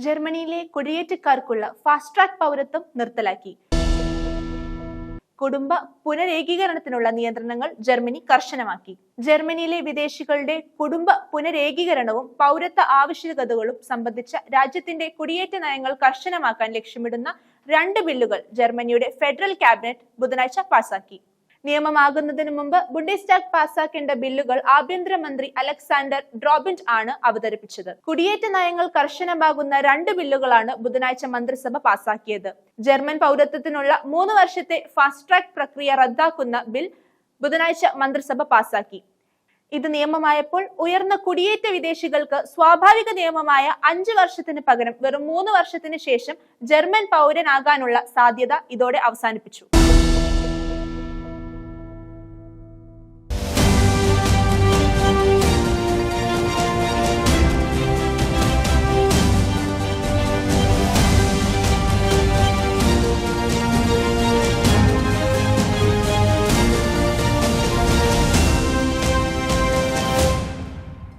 ജർമ്മനിയിലെ കുടിയേറ്റക്കാർക്കുള്ള fast track പൗരത്വം നിർത്തലാക്കി. കുടുംബ പുനരേകീകരണത്തിനുള്ള നിയന്ത്രണങ്ങൾ ജർമ്മനി കർശനമാക്കി. ജർമ്മനിയിലെ വിദേശികളുടെ കുടുംബ പുനരേകീകരണവും പൗരത്വ ആവശ്യകതകളും സംബന്ധിച്ച രാജ്യത്തിന്റെ കുടിയേറ്റ നയങ്ങൾ കർശനമാക്കാൻ ലക്ഷ്യമിടുന്ന 2 ബില്ലുകൾ ജർമ്മനിയുടെ ഫെഡറൽ ക്യാബിനറ്റ് ബുധനാഴ്ച പാസാക്കി. നിയമമാകുന്നതിന് മുമ്പ് ബുണ്ടസ്ടാഗ് പാസാക്കേണ്ട ബില്ലുകൾ ആഭ്യന്തരമന്ത്രി അലക്സാണ്ടർ ഡ്രോബിൻഡ് ആണ് അവതരിപ്പിച്ചത്. കുടിയേറ്റ നയങ്ങൾ കർശനമാകുന്ന 2 ബില്ലുകളാണ് ബുധനാഴ്ച മന്ത്രിസഭ പാസാക്കിയത്. ജർമ്മൻ പൗരത്വത്തിനുള്ള 3 വർഷത്തെ ഫാസ്റ്റ് ട്രാക്ക് പ്രക്രിയ റദ്ദാക്കുന്ന ബിൽ ബുധനാഴ്ച മന്ത്രിസഭ പാസാക്കി. ഇത് നിയമമായപ്പോൾ ഉയർന്ന കുടിയേറ്റ വിദേശികൾക്ക് സ്വാഭാവിക നിയമമായ 5 വർഷത്തിന് പകരം വെറും 3 വർഷത്തിന് ശേഷം ജർമ്മൻ പൗരനാകാനുള്ള സാധ്യത ഇതോടെ അവസാനിപ്പിച്ചു.